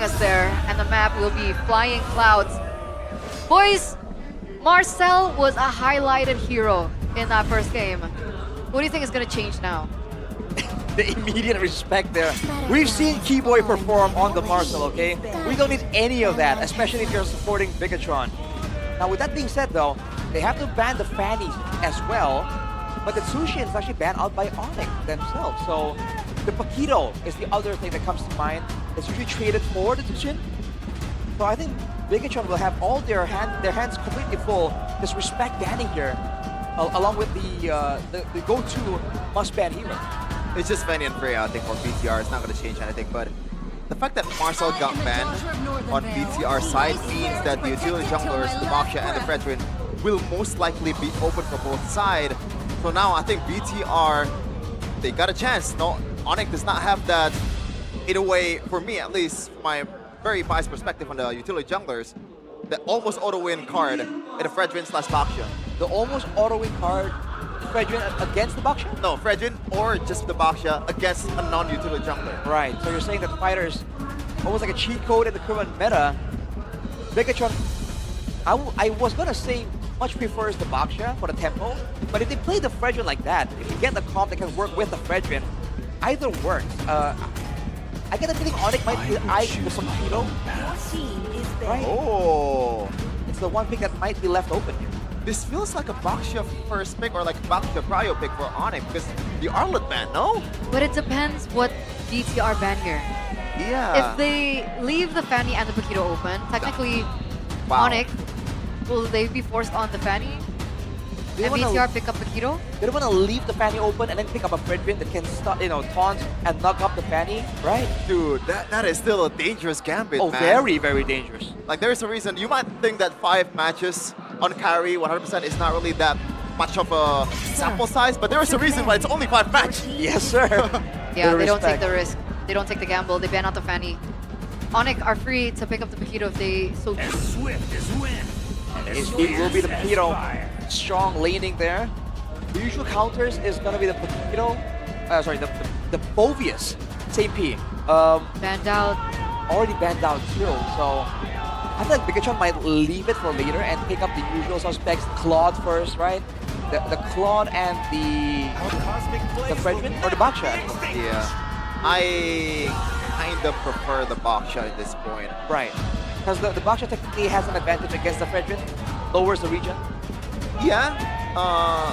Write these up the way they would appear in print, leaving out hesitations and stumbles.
us there, and the map will be Flying Clouds. Boys, Marcel was a highlighted hero in that first game. What do you think is going to change now? The immediate respect there. We've seen Keyboy perform on the Marcel, okay? We don't need any of that, especially if you're supporting Bigatron. Now, with that being said, though, they have to ban the Fannies as well, but the Tsushin is actually banned out by ONIC themselves. So the Paquito is the other thing that comes to mind. It's usually traded for the Tsushin. So I think Bigatron will have all their hands completely full. This respect banning here, along with the go-to must-ban hero. It's just Fanny and Freya, I think, for BTR. It's not going to change anything, but the fact that Marcel got banned on BTR side means that the utility junglers, the Baksha and the Fredrin, will most likely be open for both sides. So now I think BTR, they got a chance. No, ONIC does not have that, in a way, for me at least, from my very biased perspective on the utility junglers, the almost auto-win card in the Fredrin / Baksha. The almost auto-win card, Fredrin against the Baksha? No, Fredrin or just the Baksha against a non-utility jungler. Right, so you're saying that fighters, almost like a cheat code in the current meta, Bigatron, I was gonna say much prefers the Baksha for the tempo, but if they play the Fredrin like that, if you get the comp that can work with the Fredrin, either works. I get the feeling ONIC might be eyeing the Paquito. Right? Oh! It's the one pick that might be left open here. This feels like a Baksha first pick or like a Baksha prio pick for ONIC because the Arlet ban, no? But it depends what BTR ban here. Yeah. If they leave the Fanny and the Paquito open, technically Wow. ONIC, will they be forced on the Fanny? They And wanna- BTR pick up Paquito? They don't want to leave the Fanny open and then pick up a Fredrin that can start, taunt and knock up the Fanny, right? Dude, that is still a dangerous gambit, Oh, man. very, very dangerous. Like, there's a reason. You might think that 5 matches on carry 100% is not really that much of a sample size, but there is a reason why it's only 5 matches. Yes, sir. Yeah, The they don't take respect. the risk. They don't take the gamble. They ban out the Fanny. ONIC are free to pick up the Paquito if they so choose. As swift as wind. And as It will be the fierce as Paquito. fire. Strong laning there. The usual counters is going to be the Paquito. The Bovius. Same P. Banned out. Already banned out too. So I feel like Bigatron might leave it for later and pick up the usual suspects. Claude first, right? The Claude and the Fredrin or the Baksha. Yeah. I kind of prefer the Baksha at this point. Right. Because the Baksha technically has an advantage against the Fredrin. Lowers the region. Yeah.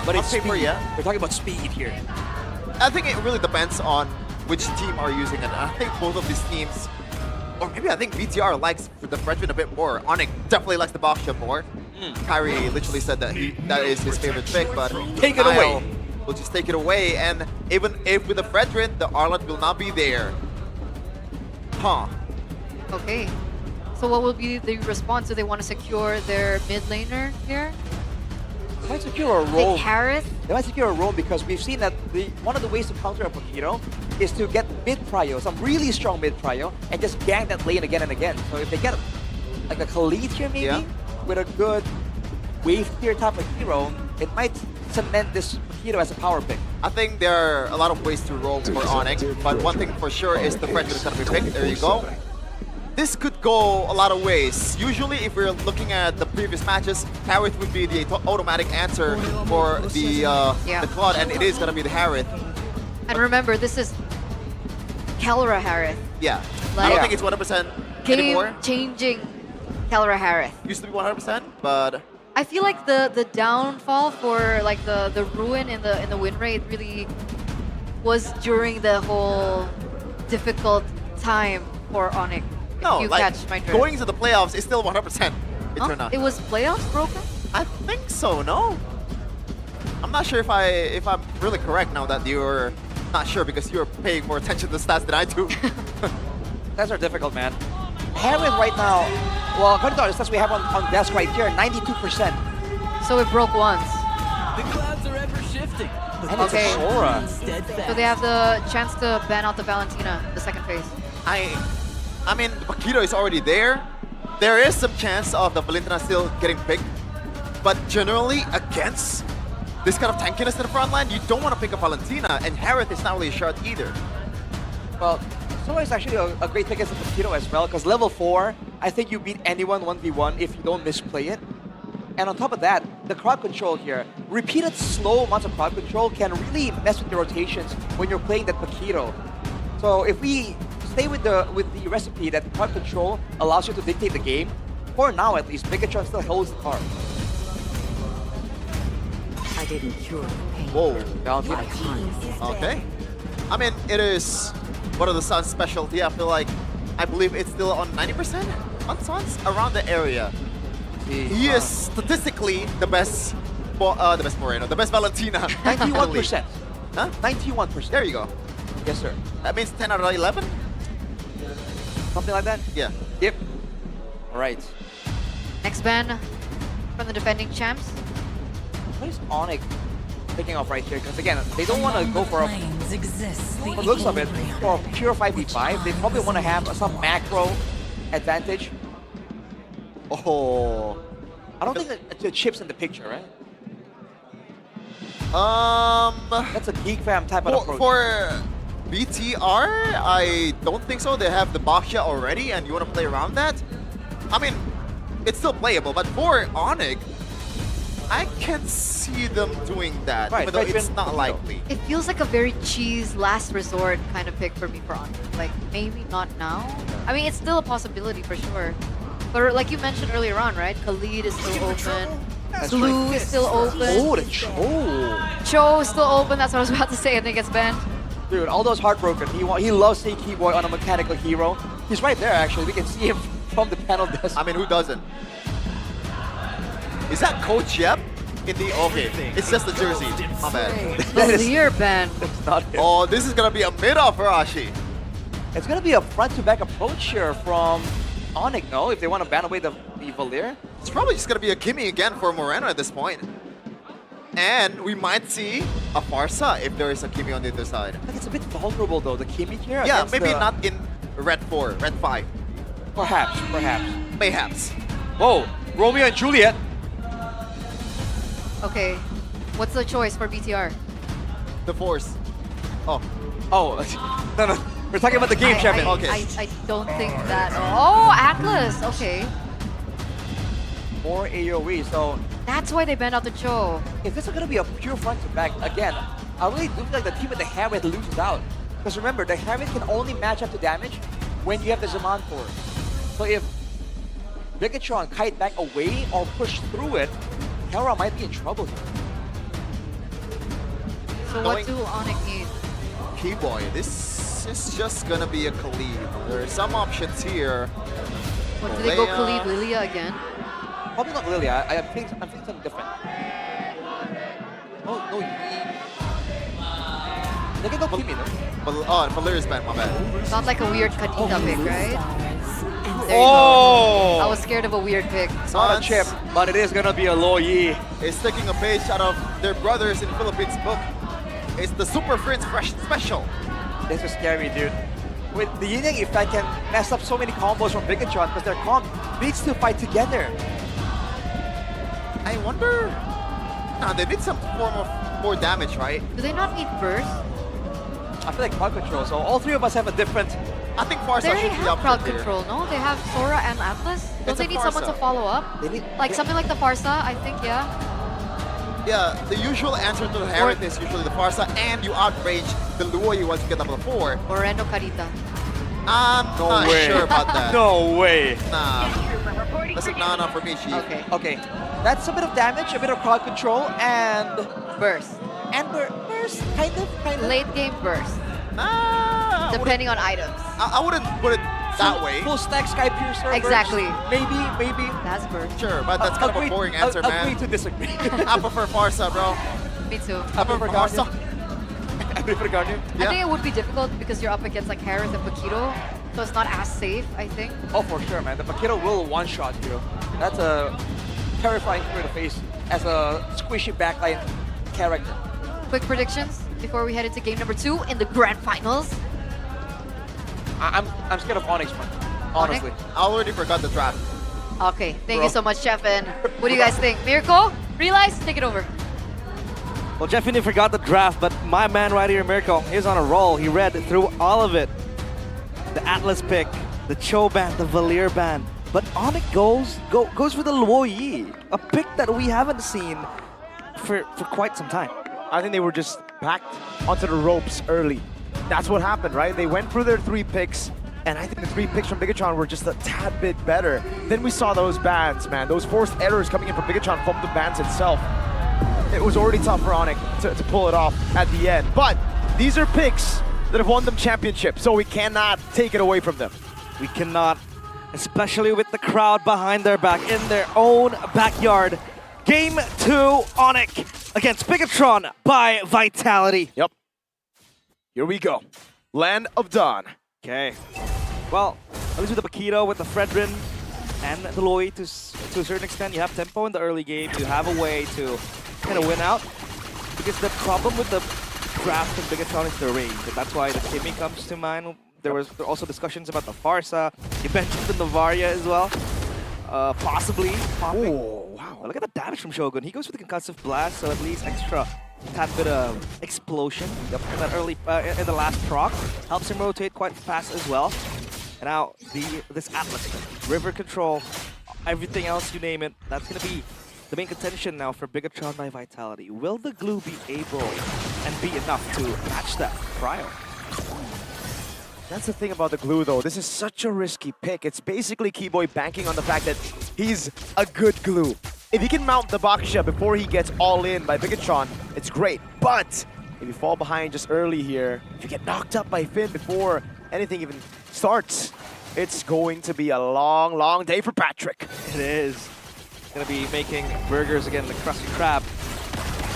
But on it's paper, speed. yeah. We're talking about speed here. I think it really depends on which team are using it. I think both of these teams, or maybe I think BTR likes the Fredrin a bit more. ONIC definitely likes the Baksha more. Kyrie literally said that that is his favorite pick, but Take it away. We'll just take it away, and even if with the Fredrin, the Arlet will not be there. Huh. Okay. So what will be the response? Do they want to secure their mid laner here? They might secure a Take role. Harris? They might secure a roam because we've seen that one of the ways to counter a Paquito is to get mid-prio, some really strong mid-prio, and just gang that lane again and again. So if they get like a Khalid here maybe, Yeah. with a good wave tier type of hero, it might cement this Paquito as a power pick. I think there are a lot of ways to roll for ONIC, but one thing for sure is the Fredrin is going to be picked. There you go. This could go a lot of ways. Usually, if we're looking at the previous matches, Harith would be the automatic answer for the Claude, and it is going to be the Harith. And remember, this is Kelra Harris. Yeah. I Like- don't think it's 100% anymore. Game-changing Kelra Harris. Used to be 100%, but I feel like the downfall for like the ruin in the win rate really was during the whole difficult time for ONIC. If no, you like catch my drift. going to the playoffs is still 100%. It Huh? turned out. It was playoffs broken? I think so. No, I'm not sure if I'm really correct now that you're not sure because you're paying more attention to the stats than I do. Stats are difficult, man. Harith right now, well, according to the stats we have on desk right here, 92%. So it broke once. The clouds are ever shifting. And it's Okay. a Sora. So they have the chance to ban out the Valentina, the second phase. I mean, Paquito is already there. There is some chance of the Valentina still getting picked, but generally against this kind of tankiness in the front line, you don't want to pick a Valentina, and Harith is not really a shot either. Well, Sora is actually a great pick as a Paquito as well, because level 4, I think you beat anyone 1v1 if you don't misplay it. And on top of that, the crowd control here, repeated slow amounts of crowd control can really mess with your rotations when you're playing that Paquito. So if we stay with the recipe that crowd control allows you to dictate the game, for now at least, Megatron still holds the card. I didn't cure the pain. Whoa. Bounty. My time is Okay. I mean, it is one of the Suns' specialty. I feel like, I believe it's still on 90% on Suns, around the area. He is statistically the best Moreno, the best Valentina. 91%. Huh? 91%. There you go. Yes, sir. That means 10 out of 11? Something like that? Yeah. Yep. All right. Next ban from the defending champs. What is ONIC picking off right here? Because again, they don't want to go for a, from the looks of it, for a pure 5v5. They probably want to have some macro advantage. Oh. I don't think that the chip's in the picture, right? That's a geek fam type of approach. For BTR, I don't think so. They have the Baksha already, and you want to play around that? I mean, it's still playable, but for ONIC, I can see them doing that, Right, even though right, it's when- not likely. It feels like a very cheese last resort kind of pick for me for ONIC. Like, maybe not now. I mean, it's still a possibility for sure. But like you mentioned earlier on, right? Khalid is still open. That's Blue right. is still open. Oh, the Cho. Cho is still open. That's what I was about to say. I think it's banned. Dude, Aldo's heartbroken. He loves seeing Keyboy on a mechanical hero. He's right there, actually. We can see him from the panel desk. I mean, who doesn't? Is that Coach Yep? In the okay, it's just the jersey. My bad. That is- Clear ban. It's not him. Oh, this is gonna be a mid-off for Ashi. It's going to be a front-to-back approach here from ONIC, no? If they want to ban away the Valir. It's probably just gonna be a gimme again for Moreno at this point. And we might see a Farsa if there is a gimme on the other side. I think it's a bit vulnerable, though, the Kimi here. Yeah, against maybe the- not in Red 4, Red 5. Perhaps, perhaps. Mayhaps. Whoa, Romeo and Juliet. Okay. What's the choice for BTR? The Force. Oh, Oh, no. We're talking about the game, champion. Okay. I don't think that. Oh, Atlas. Okay. More AoE, so That's why they banned out the Cho. if this is going to be a pure front-to-back, again, I really do feel like the team with the Harriet loses out. Because remember, the Harriet can only match up to damage when you have the Zaman Force. So if Bigatron kite back away or push through it, Hera might be in trouble here. So Knowing- what do ONIC need? Keyboy, this is just gonna be a Khalid. There are some options here. What, do they go Leia. Khalid Lilia again? Probably not Lilia. I'm feeling something different. Oh, no. They can go Kimi, no? Oh, Valerius band, my bad. Not like a weird Kadita pick, right? and There you go. I Oh! was scared of a weird pick. It's not a chip, but it is gonna be a Lo Yi. Is taking a page out of their brothers in Philippines book. It's the Super Friends Fresh Special. This is scary, dude. With the Yin Yang effect can mess up so many combos from Bigatron because their comp needs to fight together. I wonder. Nah, they need some form of more damage, right? Do they not need burst? I feel like crowd control, so all three of us have a different... I think They Farsa already should be have up crowd there. control, no? They have Sora and Atlas. Don't It's they a need someone to Farsa. follow up? They need, Like something like the Farsa, I think, yeah. Yeah, the usual answer to the Herald is usually the Farsa, and you outrage the Luoyi once you get level 4. Moreno Carita. I'm No not way. sure about that. No way. Nah. That's a nah for me, Chief. Okay. Okay, that's a bit of damage, a bit of crowd control, and Burst. burst, kind of. Late game burst. Nah, I wouldn't- Depending on items. I wouldn't put it that way. Full stack Sky Piercer. burst. Exactly. Maybe. That's burst. Sure, but that's kind of a boring answer, Agree man. to disagree. I prefer Farsa, bro. Me too. I prefer Farsa. Guardian. I prefer Guardian. I Yeah. think it would be difficult because you're up against like Harris and Paquito, so it's not as safe, I think. Oh, for sure, man. The Paquito will one-shot you. That's a terrifying thing to face as a squishy backline character. Quick predictions before we head into game number 2 in the grand finals. I'm scared of Onyx, man. Honestly. I already forgot the draft. Okay, thank Bro. you so much, Chef. And what do you guys think? Miracle? Realize? Take it over. Well, Jeffini forgot the draft, but my man right here, Miracle, he's on a roll. He read through all of it. the Atlas pick, the Cho ban, the Valier ban. But ONIC goes for the Luo Yi, a pick that we haven't seen for quite some time. I think they were just backed onto the ropes early. That's what happened, right? They went for their 3 picks, and I think the 3 picks from Bigatron were just a tad bit better. Then we saw those bans, man. Those forced errors coming in from Bigatron from the bans itself. It was already tough for ONIC to pull it off at the end. But these are picks that have won them championships, so we cannot take it away from them. We cannot, especially with the crowd behind their back in their own backyard. Game 2, ONIC against Bigatron by Vitality. Yep. Here we go. Land of Dawn. Okay. Well, at least with the Paquito, with the Fredrin, and the Loi, to a certain extent, you have tempo in the early game. You have a way to kind of win out. Because the problem with the draft of Bigatron is the range, and that's why the Kimmy comes to mind. There were also discussions about the Farsa. You mentioned the Novaria as well. Possibly popping. Oh, wow. Look at the damage from Shogun. He goes with the concussive blast, so at least extra tad bit of explosion in that early in the last proc helps him rotate quite fast as well. And now this Atlas, river control, everything else you name it, that's gonna be the main contention now for Bigatron by Vitality. Will the glue be able and be enough to match that prior? That's the thing about the glue, though. This is such a risky pick. It's basically Keyboy banking on the fact that he's a good glue. If he can mount the Baksha before he gets all in by Bigatron, it's great. But if you fall behind just early here, if you get knocked up by Finn before anything even starts, it's going to be a long, long day for Patrick. It is. Gonna be making burgers again, the Krusty Krab.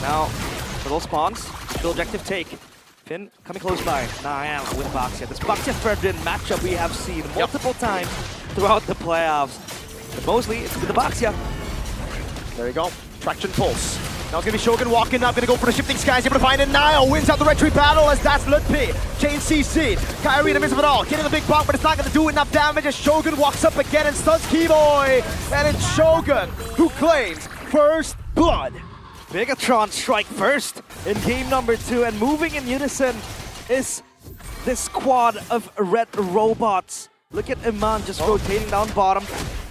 Now, little spawns, still objective take. Finn coming close by. Niall with Baxia. This Baxia Fredrin matchup we have seen multiple times throughout the playoffs. But mostly it's with the Baxia. There you go. Traction pulse. Now it's going to be Shogun walking up, going to go for the shifting skies, able to find it. Niall wins out the retreat battle as that's Lutpi. Chain CC. Kyrie in the midst of it all. Getting the big bomb, but it's not going to do enough damage as Shogun walks up again and stuns Keyboy. And it's Shogun who claims first blood. Bigatron strike first in game number 2, and moving in unison is this squad of red robots. Look at Iman just rotating down bottom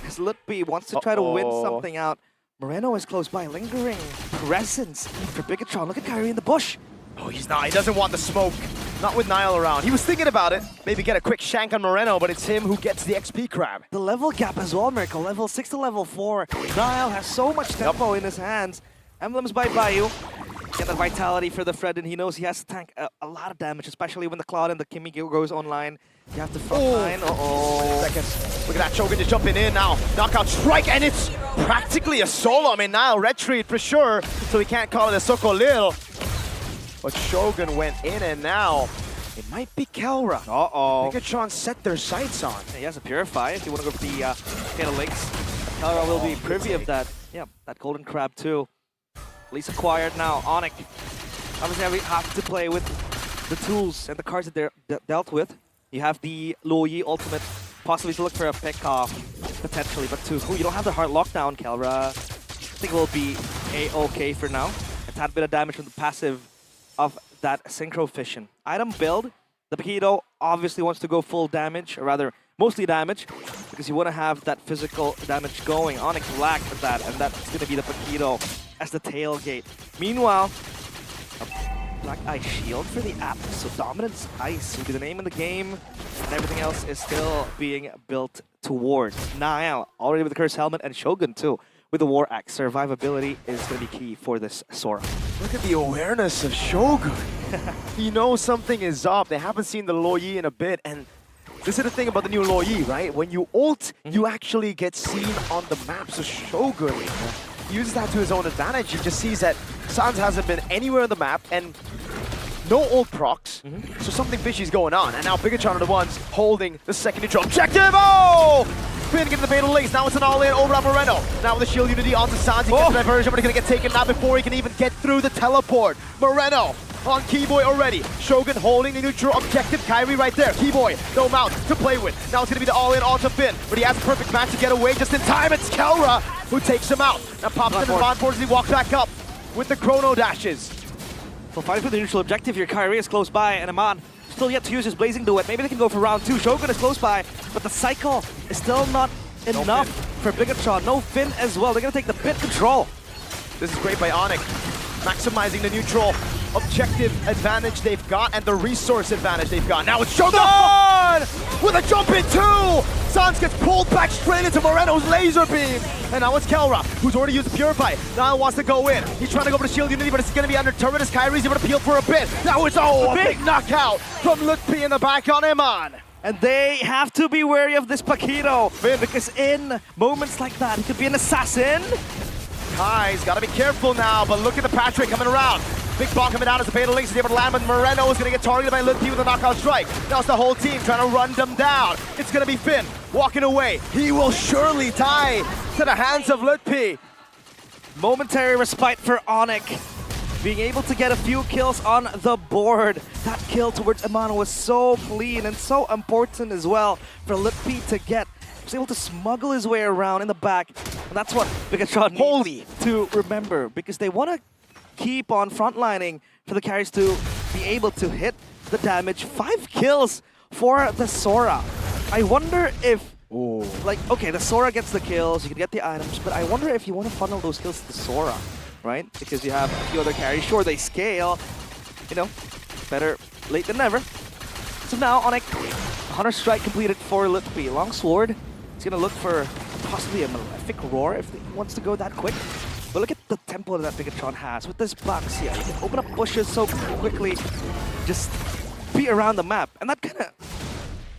as Lutpi wants to try to win something out. Moreno is close by, lingering presence for Bigatron. Look at Kyrie in the bush. Oh, he's not. He doesn't want the smoke. Not with Niall around. He was thinking about it. Maybe get a quick shank on Moreno, but it's him who gets the XP crab. The level gap as well, Mirko. Level 6 to level 4. Niall has so much tempo in his hands. Emblems by Bayou. Get the vitality for the Fred, and he knows he has to tank a lot of damage, especially when the Cloud and the Kimmy goes online. You have to frontline. Seconds. Look at that, Shogun just jumping in now. Knockout strike, and it's practically a solo. I mean, Niall retreat for sure, so we can't call it a Sokolil. But Shogun went in, and now it might be Kelra. Bigatron set their sights on. He has a Purify if you want to go for the Fatal Links. Kelra will be privy of that. Yeah, that Golden Crab too. At least acquired now. ONIC. Obviously, we have to play with the tools and the cards that they're dealt with. You have the Luo Yi ultimate, possibly to look for a pick-off, potentially, but to who you don't have the hard lockdown, Kelra. I think it will be A-OK for now. A tad bit of damage from the passive of that Synchro Fission. Item build, the Paquito obviously wants to go full damage, or rather, mostly damage, because you want to have that physical damage going. ONIC lack of that, and that's going to be the Paquito as the tailgate. Meanwhile, a Black Ice Shield for the Atlas, so Dominance Ice will be the name of the game, and everything else is still being built towards. Niall, already with the Curse Helmet, and Shogun too, with the War Axe. Survivability is going to be key for this Sora. Look at the awareness of Shogun. You know something is up. They haven't seen the Luo Yi in a bit, and this is the thing about the new Luo Yi, right? When you ult, you actually get seen on the map. So Shogun uses that to his own advantage. He just sees that Sans hasn't been anywhere on the map, and no ult procs, so something fishy's going on. And now Bigatron are the ones holding the second neutral objective. Oh! Finn getting the fatal links. Now it's an all-in over on Moreno. Now with the shield unity onto Sans. He gets the diversion, but he's going to get taken now before he can even get through the teleport. Moreno on Keyboy already. Shogun holding the neutral objective. Kyrie right there. Keyboy, no mount to play with. Now it's going to be the all-in onto Finn, but he has a perfect match to get away just in time. It's Kelra who takes him out. Now pops in the bond force as he walks back up with the chrono dashes. So fighting for the neutral objective here, Kyrie is close by, and Iman still yet to use his Blazing Duet. Maybe they can go for round 2. Shogun is close by, but the cycle is still not enough for Bigatron. No Finn as well. They're going to take the pit control. This is great by ONIC, maximizing the neutral objective advantage they've got and the resource advantage they've got. Now it's Shogun with a jump in 2! Sans gets pulled back straight into Moreno's laser beam. And now it's Kelra, who's already used the Purify. Now wants to go in. He's trying to go for the shield unity, but it's going to be under turret as Kyrie's able to peel for a bit. Now it's a big knockout from Lutpi in the back on Iman. And they have to be wary of this Paquito, because in moments like that, he could be an assassin. Kai's got to be careful now, but look at the Patrick coming around. Big bomb coming out as the Fatal Links is able to land, but Moreno is going to get targeted by Lutpi with a knockout strike. Now it's the whole team trying to run them down. It's going to be Finn walking away. He will surely die to the hands of Lutpi. Momentary respite for ONIC. Being able to get a few kills on the board. That kill towards Iman was so clean and so important as well for Lutpi to get. He was able to smuggle his way around in the back. And that's what Bigatron needs to remember, because they want to keep on frontlining for the carries to be able to hit the damage. 5 kills for the Sora. I wonder if, like, okay, the Sora gets the kills, you can get the items, but I wonder if you want to funnel those kills to the Sora, right? Because you have a few other carries. Sure, they scale, you know, better late than never. So now, ONIC, Hunter Strike completed for Lutpi. Longsword, he's going to look for possibly a Malefic Roar if he wants to go that quick. But look at the tempo that Bigatron has with this box here. You can open up bushes so quickly, just be around the map. And that kind of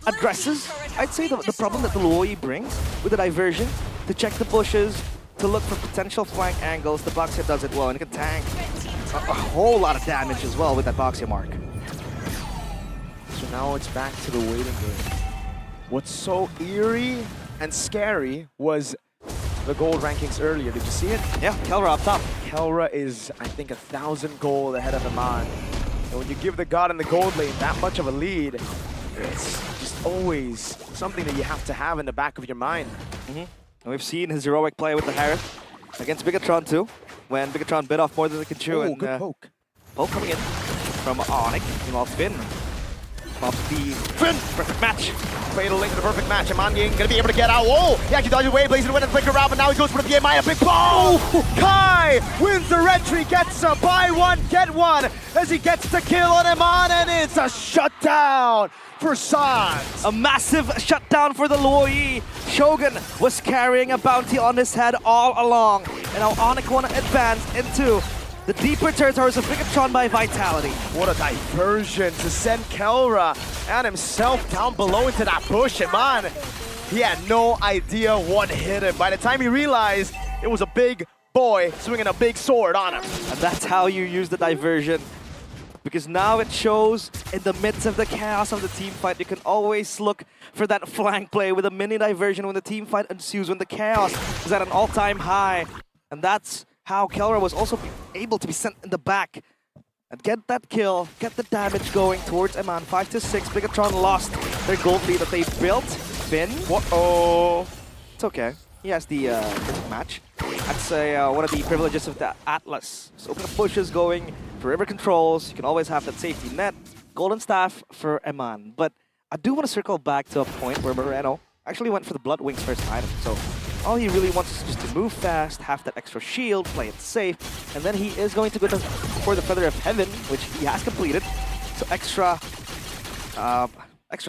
addresses, I'd say, the problem that the Luoi brings with the diversion, to check the bushes, to look for potential flank angles. The Boxer does it well, and it can tank a whole lot of damage as well with that Boxer mark. So now it's back to the waiting game. What's so eerie and scary was the gold rankings earlier. Did you see it? Yeah, Kelra up top. Kelra is, I think, 1,000 gold ahead of Iman. And when you give the god in the gold lane that much of a lead, it's just always something that you have to have in the back of your mind. And we've seen his heroic play with the Harith against Bigatron too, when Bigatron bit off more than they could chew. Oh, good poke. Poke coming in from ONIC. Meanwhile, Finn pops the perfect match. Fatal Link to the perfect match. Iman gonna be able to get out. Whoa! He actually dodges away, blazing the wind and flicker around, but now he goes for the PMI. A big ball! Kai wins the red tree, gets a buy one, get one, as he gets the kill on Iman, and it's a shutdown for Sans. A massive shutdown for the Luoi. Shogun was carrying a bounty on his head all along. And now ONIC want to advance into the deeper territories of Bigatron by Vitality. What a diversion to send Kelra and himself down below into that bush. Iman, he had no idea what hit him. By the time he realized, it was a big boy swinging a big sword on him. And that's how you use the diversion. Because now it shows in the midst of the chaos of the team fight, you can always look for that flank play with a mini diversion when the team fight ensues, when the chaos is at an all-time high. And that's how Kelra was also able to be sent in the back and get that kill, get the damage going towards Iman. 5-6, Bigatron lost their gold lead that they built. Finn, Uh-oh. it's okay. He has the match. That's one of the privileges of the Atlas. So open up bushes going for river controls. You can always have that safety net. Golden staff for Iman. But I do want to circle back to a point where Moreno actually went for the Blood Wings first item. So all he really wants is just to move fast, have that extra shield, play it safe, and then he is going to go for the Feather of Heaven, which he has completed. So extra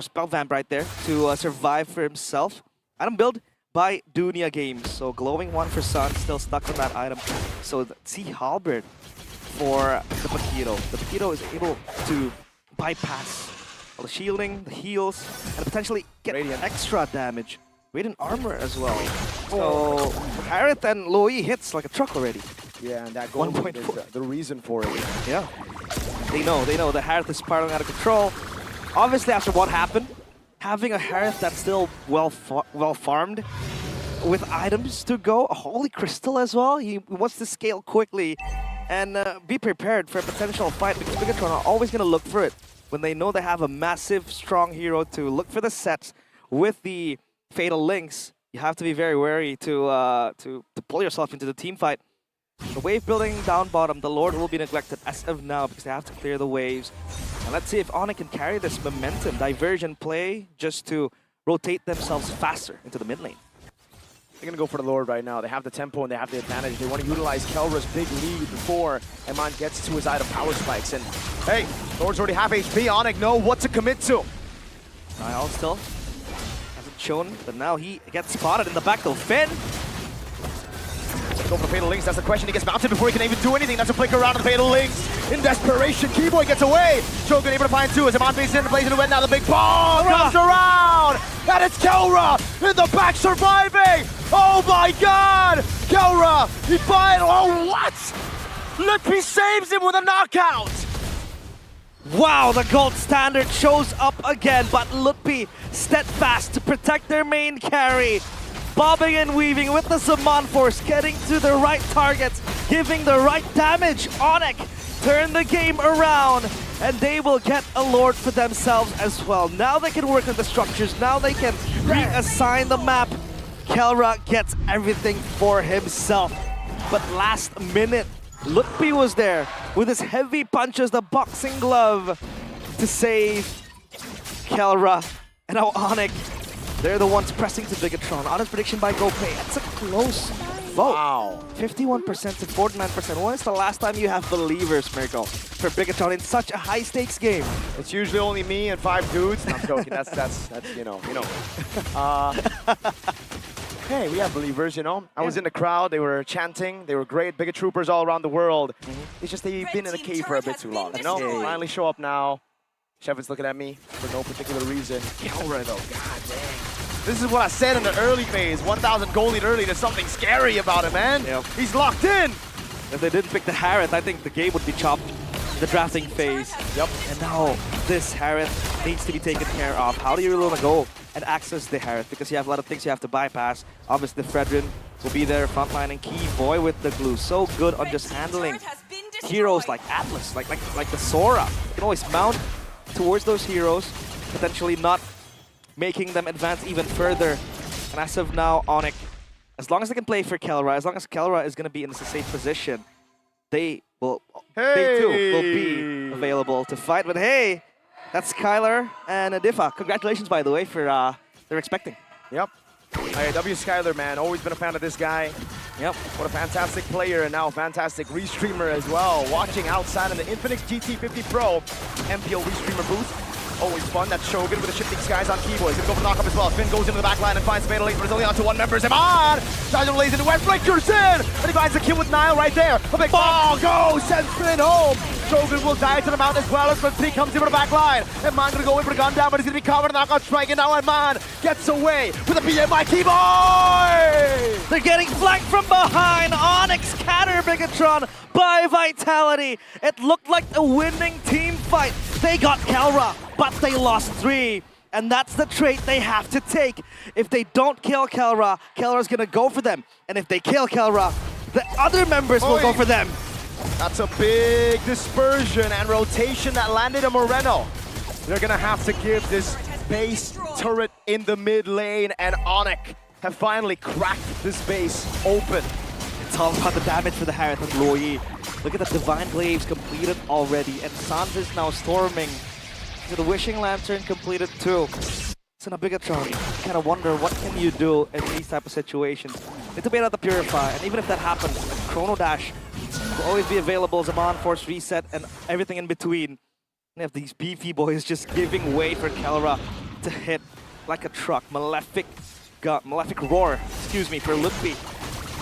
spell vamp right there to survive for himself. Item build by Dunia Games. So glowing one for Sun, still stuck on that item. So the Sea Halberd for the Paquito. The Paquito is able to bypass all the shielding, the heals, and potentially get extra damage. Radiant armor as well. So Harith and Luoi hits like a truck already. Yeah, and that gold is 1.4. the reason for it. Yeah. They know the Harith is spiraling out of control. Obviously, after what happened, having a Harith that's still well farmed with items to go, a Holy Crystal as well. He wants to scale quickly and be prepared for a potential fight, because Bigatron are always going to look for it when they know they have a massive, strong hero to look for the sets with the Fatal Links. You have to be very wary to pull yourself into the team fight. The wave building down bottom, the Lord will be neglected as of now because they have to clear the waves. And let's see if ONIC can carry this momentum, diversion play, just to rotate themselves faster into the mid lane. They're going to go for the Lord right now. They have the tempo and they have the advantage. They want to utilize Kelra's big lead before Eman gets to his item power spikes. And hey, Lord's already half HP. ONIC know what to commit to. Niall still hasn't shown, but now he gets spotted in the back though. Finn! Go for the Fatal Links. That's the question. He gets mounted before he can even do anything. That's a flicker around the Fatal Links. In desperation, Keyboy gets away. Shogun able to find two as Eman faces in, plays in the wet. Now the big ball comes around. And it's Kelra in the back surviving. Oh my god! Kelra, he finds. Oh, what? Lippy saves him with a knockout. Wow, the gold standard shows up again, but Lutpi steadfast to protect their main carry. Bobbing and weaving with the Summon Force, getting to the right targets, giving the right damage. ONIC turn the game around, and they will get a Lord for themselves as well. Now they can work on the structures, now they can reassign the map. Kelra gets everything for himself. But last minute, Lutpi was there with his heavy punches, the boxing glove, to save Kelra. And now ONIC, they're the ones pressing to Bigatron. Honest prediction by GoPay. It's a close vote. Wow. 51% to 49%. When is the last time you have believers, Mirko, for Bigatron in such a high-stakes game? It's usually only me and 5 dudes. No, I'm joking. That's you know. Hey, we have believers, you know. I was in the crowd. They were chanting. They were great. Bigot troopers all around the world. It's just they've been in a cave for a bit too long. You know, finally show up now. Chef is looking at me for no particular reason. Kelra though, god dang. This is what I said in the early phase. 1,000 gold lead early. There's something scary about him, man. Yep. He's locked in. If they didn't pick the Harith, I think the game would be chopped in the drafting phase. Yep. And now this Harith needs to be taken care of. How do you really want to go and access the Harith? Because you have a lot of things you have to bypass. Obviously, the Fredrin will be there, frontlining Keyboy with the glue. So good on just handling heroes like Atlas, like the Sora. You can always mount towards those heroes, potentially not making them advance even further. And as of now, ONIC, as long as they can play for Kelra, as long as Kelra is going to be in a safe position, they too will be available to fight. But hey, that's Skylar and Adifa. Congratulations, by the way, for they're expecting. Yep. W Skylar, man, always been a fan of this guy. Yep. What a fantastic player and now a fantastic restreamer as well. Watching outside in the Infinix GT50 Pro MPL restreamer booth. Always fun. That's Shogun with the shifting skies on Keyboy. He's gonna go for the knock-up as well. Finn goes into the back line and finds Fatal Link, but it's only on to one member. Eman! Shadow lays into Wet Flickers in! And he finds the kill with Niall right there. A big ball goes, sends Finn home. Shogun will die to the mount as well as Finn comes in for the back line. Eman gonna go in for the gun down, but he's gonna be covered in the knockout strike, and now Eman gets away with a BM by Keyboy! They're getting flanked from behind. ONIC scatter Bigatron by Vitality. It looked like a winning team fight. They got Kelra, but they lost 3. And that's the trait they have to take. If they don't kill Kelra, Kelra's gonna go for them. And if they kill Kelra, the other members will go for them. That's a big dispersion and rotation that landed on Moreno. They're gonna have to give this base turret in the mid lane, and ONIC have finally cracked this base open. It's all about the damage for the Harith and Loyi. Look at the Divine Glaives completed already, and Sans is now storming. The Wishing Lantern completed too. It's in a Bigatron. You kind of wonder, what can you do in these type of situations? Need to bait out the Purify, and even if that happens, Chrono Dash will always be available, Zaman Force Reset, and everything in between. You have these beefy boys just giving way for Kelra to hit like a truck. Malefic Roar, excuse me, for Lutpi.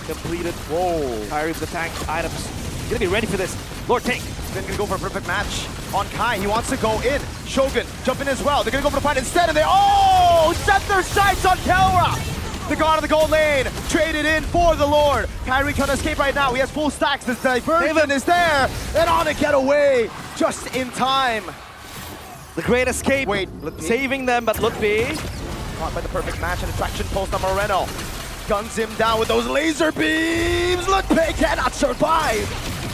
Completed. Whoa. Kyrie with the tank items. Gonna be ready for this. Lord take. Finn gonna go for a perfect match on Kai. He wants to go in. Shogun jump in as well. They're gonna go for the fight instead, and they set their sights on Kelra. The god of the gold lane traded in for the Lord. Kyrie can't escape right now. He has full stacks. This diversion is there, and ONIC get away just in time. The great escape. Wait, Lutpi. Saving them, but Lutpi Caught by the perfect match and attraction post on Moreno. Guns him down with those laser beams. Lutpi cannot survive.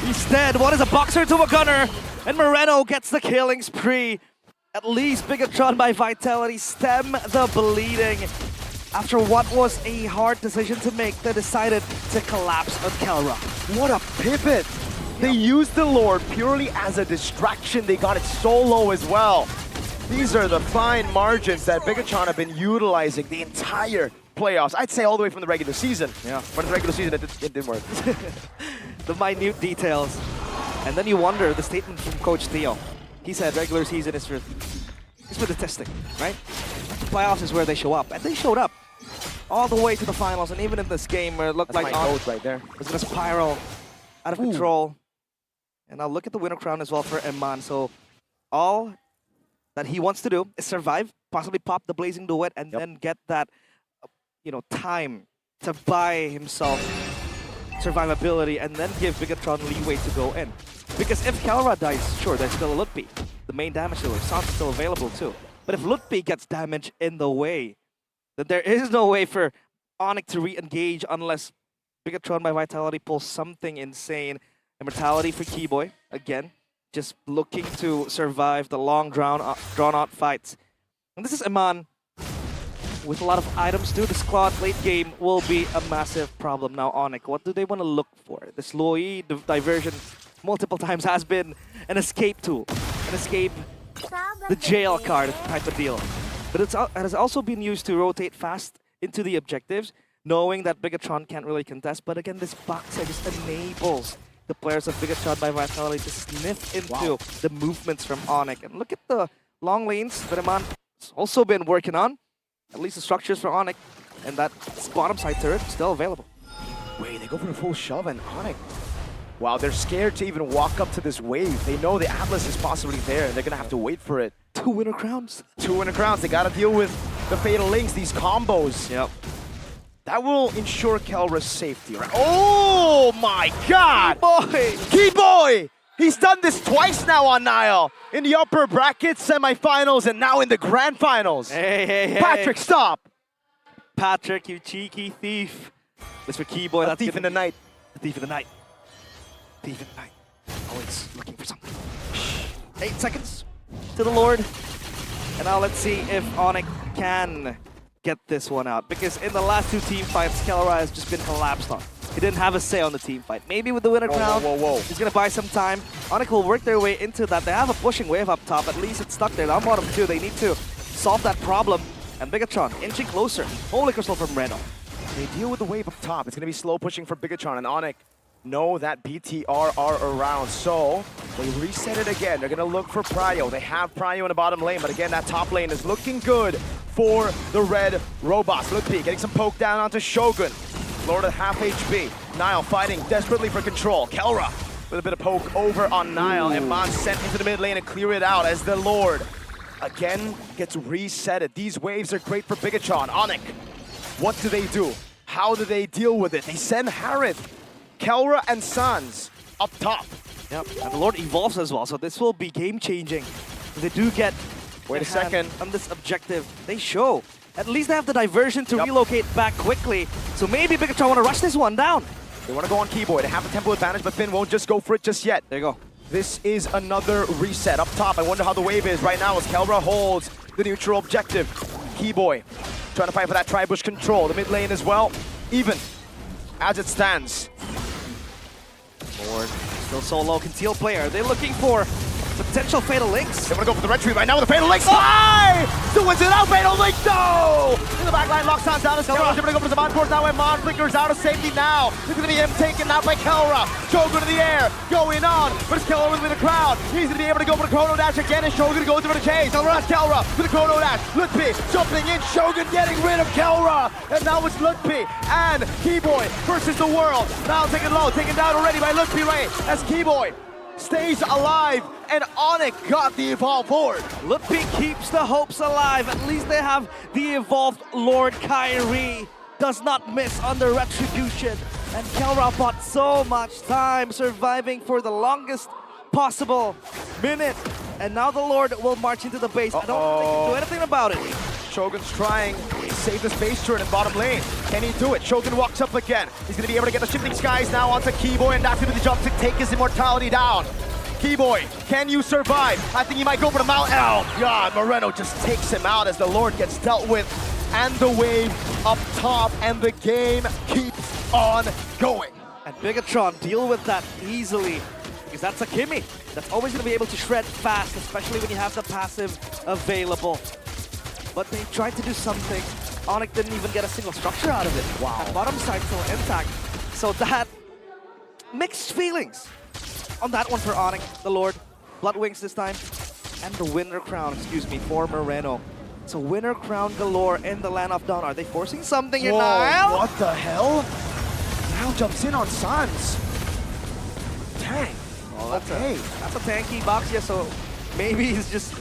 he's dead. What is a boxer to a gunner? And Moreno gets the killing spree. At least Bigatron by Vitality stem the bleeding. After what was a hard decision to make, they decided to collapse on Kelra. What a pivot! They used the Lord purely as a distraction. They got it so low as well. These are the fine margins that Bigatron have been utilizing the entire playoffs. I'd say all the way from the regular season. Yeah. But in the regular season, it didn't work. The minute details. And then you wonder, the statement from Coach Theo. He said regular season is for the testing, right? Playoffs is where they show up. And they showed up all the way to the finals. And even in this game where it looked That's like my ONIC goat right there. was going to spiral out of control. And now look at the winner crown as well for Eman. So all that he wants to do is survive, possibly pop the Blazing Duet, and then get that, time to buy himself survivability and then give Bigatron leeway to go in. Because if Kelra dies, sure, there's still a Lutpi. The main damage dealer, Sans is still available too. But if Lutpi gets damage in the way, then there is no way for ONIC to re-engage unless Bigatron by Vitality pulls something insane. Immortality for Keyboy, again, just looking to survive the long drawn-out fights. And this is Eman with a lot of items too. The squad late game will be a massive problem. Now ONIC, what do they want to look for? This Loi diversion multiple times has been an escape tool, an escape, the jail card type of deal. But it has also been used to rotate fast into the objectives, knowing that Bigatron can't really contest. But again, this box just enables the players of Bigatron by Vitality to sniff into the movements from ONIC. And look at the long lanes that Eman has also been working on. At least the structures for ONIC. And that bottom side turret still available. Wait, they go for a full shove and ONIC. Wow, they're scared to even walk up to this wave. They know the Atlas is possibly there and they're going to have to wait for it. 2 winner crowns. 2 winner crowns. They got to deal with the Fatal Links, these combos. Yep. That will ensure Kelra's safety, right? Oh my god! Keyboy! He's done this twice now on Nile. In the upper bracket semifinals and now in the grand finals. Hey. Patrick, stop! Patrick, you cheeky thief. This for Keyboy. That's thief in the night. The thief in the night. Thief in the night. Always looking for something. 8 seconds to the Lord. And now let's see if ONIC can get this one out. Because in the last 2 team fights, Kelra has just been collapsed on. He didn't have a say on the team fight. Maybe with the winner crown, he's going to buy some time. ONIC will work their way into that. They have a pushing wave up top. At least it's stuck there. Down bottom too. They need to solve that problem. And Bigatron inching closer. Holy Crystal from Reno. They deal with the wave up top. It's going to be slow pushing for Bigatron, and ONIC know that BTR are around. So they reset it again. They're going to look for Pryo. They have Pryo in the bottom lane, but again, that top lane is looking good for the red robots. Lutpi getting some poke down onto Shogun. Lord at half HP. Nile fighting desperately for control. Kelra with a bit of poke over on Nile. And Eman sent into the mid lane and clear it out as the Lord again gets resetted. These waves are great for Bigatron. ONIC, what do? How do they deal with it? They send Harith, Kelra, and Sans up top. Yep, and the Lord evolves as well, so this will be game-changing. If they do get Wait a second. on this objective, they show. At least they have the diversion to relocate back quickly. So maybe Bigatron want to rush this one down. They want to go on Keyboy. They have the tempo advantage, but Finn won't just go for it just yet. There you go. This is another reset up top. I wonder how the wave is right now as Kelra holds the neutral objective. Keyboy trying to fight for that tri-bush control. The mid lane as well, even as it stands. Lord, still solo, conceal player. They're looking for potential Fatal Links. They want to go for the red tree right now with the Fatal Link. Fly! Still wins it out, Fatal Link, no! In the back line, locks on down as Kelra's going to go for the Zaman Port now, and Mon flickers out of safety now. It's going to be him taken out by Kelra. Shogun in the air, going on, but it's Kelra with the crowd. He's going to be able to go for the Chrono Dash again, and Shogun goes for the chase. That's Kelra with the Chrono Dash. Lutpi jumping in, Shogun getting rid of Kelra. And now it's Lutpi and Keyboy versus the world. Now taken low, taken down already by Lutpi Ray as Keyboy stays alive, and ONIC got the evolve forward. Lutpi keeps the hopes alive. At least they have the evolved Lord Kyrie. Does not miss on the retribution. And Kelra bought so much time surviving for the longest possible minute. And now the Lord will march into the base. I don't think he can do anything about it. Shogun's trying to save this base turret in bottom lane. Can he do it? Shogun walks up again. He's going to be able to get the shifting skies now onto Keyboy, and that's going to be the jump to take his immortality down. Keyboy, can you survive? I think he might go for the mount. Oh god, Moreno just takes him out as the Lord gets dealt with, and the wave up top, and the game keeps on going. And Bigatron deal with that easily, because that's a Kimmy. That's always going to be able to shred fast, especially when you have the passive available. But they tried to do something. ONIC didn't even get a single structure out of it. Wow. That bottom side still intact. So that mixed feelings on that one for ONIC, the Lord. Blood Wings this time. And the winner crown, excuse me, for Moreno. So winner crown galore in the Land of Dawn. Are they forcing something here, Whoa, Niall? what the hell? Now jumps in on Sans. Dang. Oh, that's Okay. that's a tanky box, yeah, so maybe he's just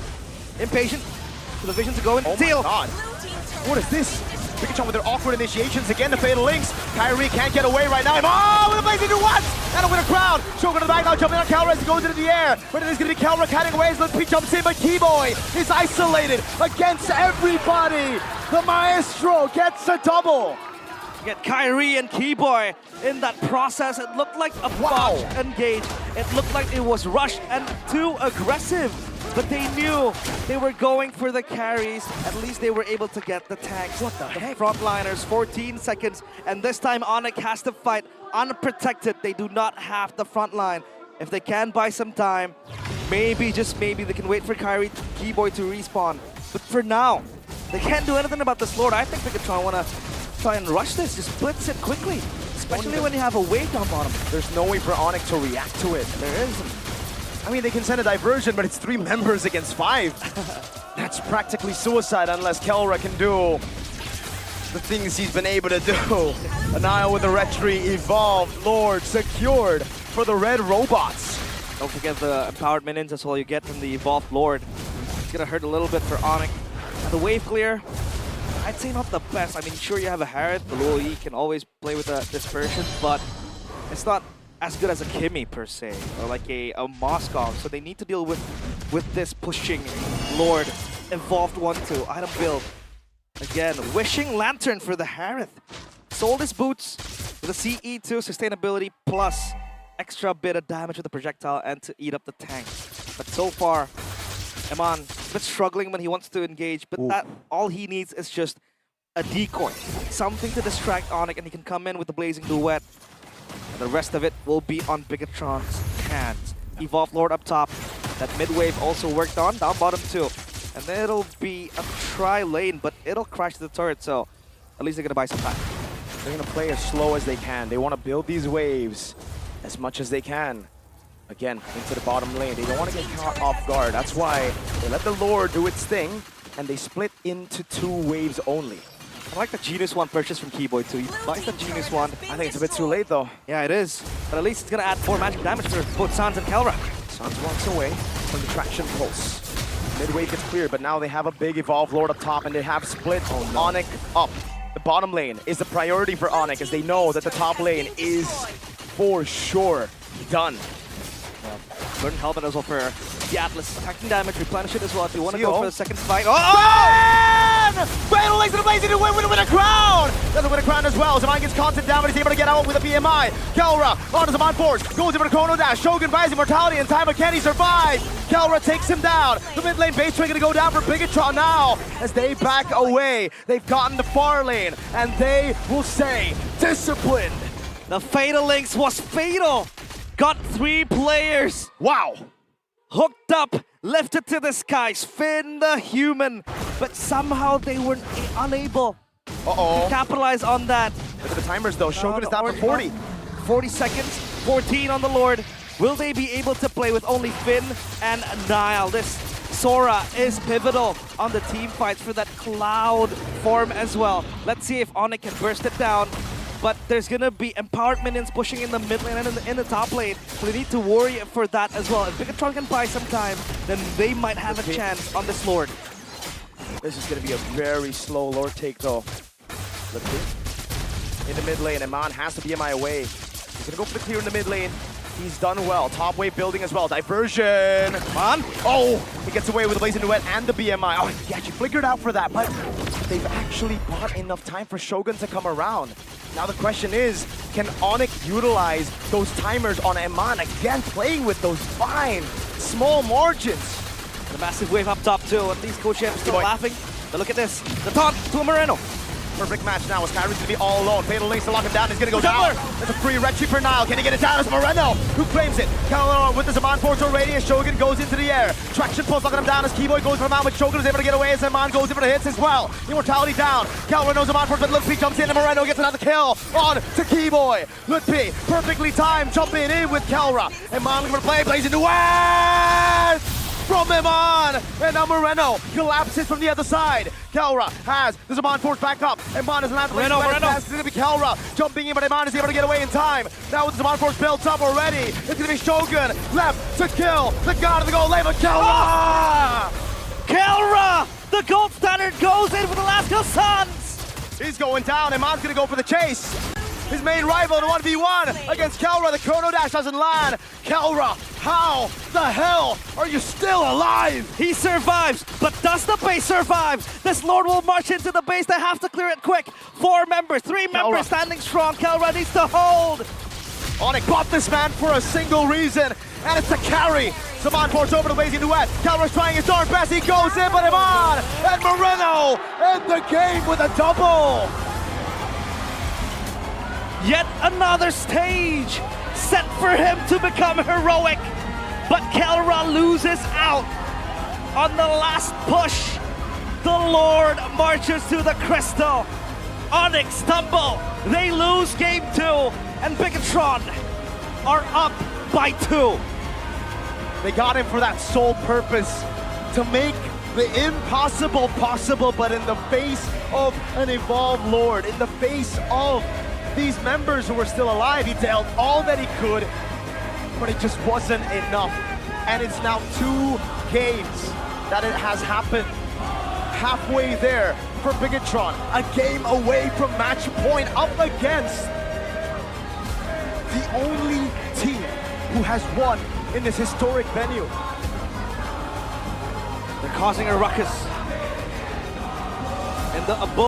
impatient for the vision to go in. Oh my Teal. god. What is this? Pikachu with their awkward initiations again, the Fatal Links. Kyrie can't get away right now. Oh, with a blazing into what? And a winner crown. Shogun to the back now, jumping on Calra as he goes into the air. But it is going to be Calra cutting away as P jumps in, but Keyboy is isolated against everybody. The Maestro gets a double. Get Kyrie and Keyboy in that process. It looked like a botch engage. It looked like it was rushed and too aggressive. But they knew they were going for the carries. At least they were able to get the tanks. What the heck? Frontliners, 14 seconds. And this time ONIC has to fight unprotected. They do not have the front line. If they can buy some time, maybe, just maybe, they can wait for Kyrie, Keyboy to respawn. But for now, they can't do anything about this Lord. I think Bigatron want to try and rush this, just blitz it quickly. Especially when you have a wave on bottom. There's no way for ONIC to react to it. There isn't. I mean, they can send a diversion, but it's 3 members against 5. That's practically suicide unless Kelra can do the things he's been able to do. Anaya with the retry evolved, Lord secured for the red robots. Don't forget the empowered minions as well you get from the evolved Lord. It's gonna hurt a little bit for ONIC. And the wave clear, I'd say not the best. I mean, sure you have a Harriet, the Luo Yi can always play with a dispersion, but it's not as good as a Kimmy per se, or like a Moskov. So they need to deal with this pushing Lord evolved 1-2 item build. Again, wishing Lantern for the Harith. Sold his boots with a CE2 sustainability plus extra bit of damage with the projectile and to eat up the tank. But so far, Eman a bit struggling when he wants to engage, but that all he needs is just a decoy. Something to distract ONIC, and he can come in with the Blazing Duet. And the rest of it will be on Bigatron's hands. Evolved Lord up top. That mid-wave also worked on, down bottom too. And then it'll be a tri-lane, but it'll crash the turret, so at least they're gonna buy some time. They're gonna play as slow as they can. They want to build these waves as much as they can. Again, into the bottom lane. They don't want to get caught off guard. That's why they let the Lord do its thing, and they split into 2 waves only. I like the Genius Wand purchase from Keyboy too. He buys the Genius Wand. I think it's a bit too late though. Yeah, it is. But at least it's gonna add 4 magic damage for both Sans and Kelra. Sans walks away from the traction pulse. Mid-wave gets cleared, but now they have a big evolved Lord up top, and they have split ONIC up. The bottom lane is the priority for ONIC, as they know that the top lane is for sure done. Burden Helmet as well for the Atlas. Attacking damage, replenish it as well if you want to CO. go for the second fight. Oh! Fatal Links to the Blazing to win a crown! Doesn't win a crown as well. Zaman gets constant damage. He's able to get out with a BMI. Kelra onto Zaman Force. Goes over to Chrono Dash. Shogun buys immortality in time, but can he survive? Kelra takes him down. The mid lane base trade gonna go down for Bigatron now as they back away. They've gotten the far lane, and they will stay disciplined. The Fatal Links was fatal. Got 3 players. Wow. Hooked up, lifted to the skies. Finn the human. But somehow they were unable to capitalize on that. Look at the timers though. Shogun is down for 40. 40 seconds, 14 on the Lord. Will they be able to play with only Finn and Niall? This Sora is pivotal on the team fights for that Cloud form as well. Let's see if ONIC can burst it down. But there's gonna be empowered minions pushing in the mid lane and in the top lane, so they need to worry for that as well. If Bigatron can buy some time, then they might have a chance on this Lord. This is gonna be a very slow Lord take though. Let's see. In the mid lane, Eman has to BMI away. He's gonna go for the clear in the mid lane. He's done well. Top wave building as well. Diversion. Come on. Oh, he gets away with the Blazing Duet and the BMI. Oh, he actually flickered out for that, but they've actually bought enough time for Shogun to come around. Now the question is, can ONIC utilize those timers on Eman again, playing with those fine, small margins? The massive wave up top too, and these co-champs still laughing. But look at this, the taunt to Moreno. Perfect match now as Kyrie's gonna be all alone. Fatal links to lock him down. He's gonna go down. There's a free red tree for Nile. Can he get it down? It's Moreno who claims it. Calor with the Zaman Force already as Shogun goes into the air. Traction pulse locking him down as Keyboy goes for him out, but Shogun is able to get away as Zaman goes in for the hits as well. Immortality down. Calor knows Zaman Force, but Lutpi jumps in and Moreno gets another kill on to Keyboy. Lutpi perfectly timed jumping in with Kelra. Iman looking for the play, plays into West! From Iman! And now Moreno collapses from the other side. Kelra has the Zaman Force back up. Iman is not Moreno. It's going to be Kelra jumping in, but Iman is able to get away in time. Now with the Zaman Force built up already, it's going to be Shogun left to kill the god of the gold lane, but Kelra! Kelra, the gold standard, goes in for the last Suns. He's going down. Iman's going to go for the chase. His main rival in 1v1 against Kelra. The Chrono Dash doesn't land. Kelra, how the hell are you still alive? He survives, but does the base survive? This Lord will march into the base. They have to clear it quick. 4 members, 3 members standing strong. Kelra needs to hold. ONIC bought this man for a single reason, and it's a carry. Zaman Force over to Blazing Duet. Kelra's trying his darn best. He goes in, but Iman and Moreno end the game with a double. Yet another stage set for him to become heroic. But Kelra loses out on the last push. The Lord marches to the crystal. ONIC stumble. They lose game 2. And Bigatron are up by 2. They got him for that sole purpose, to make the impossible possible, but in the face of an evolved Lord, in the face of these members who were still alive, he dealt all that he could, but it just wasn't enough. And it's now 2 games that it has happened. Halfway there for Bigatron, a game away from match point, up against the only team who has won in this historic venue. They're causing a ruckus in the above.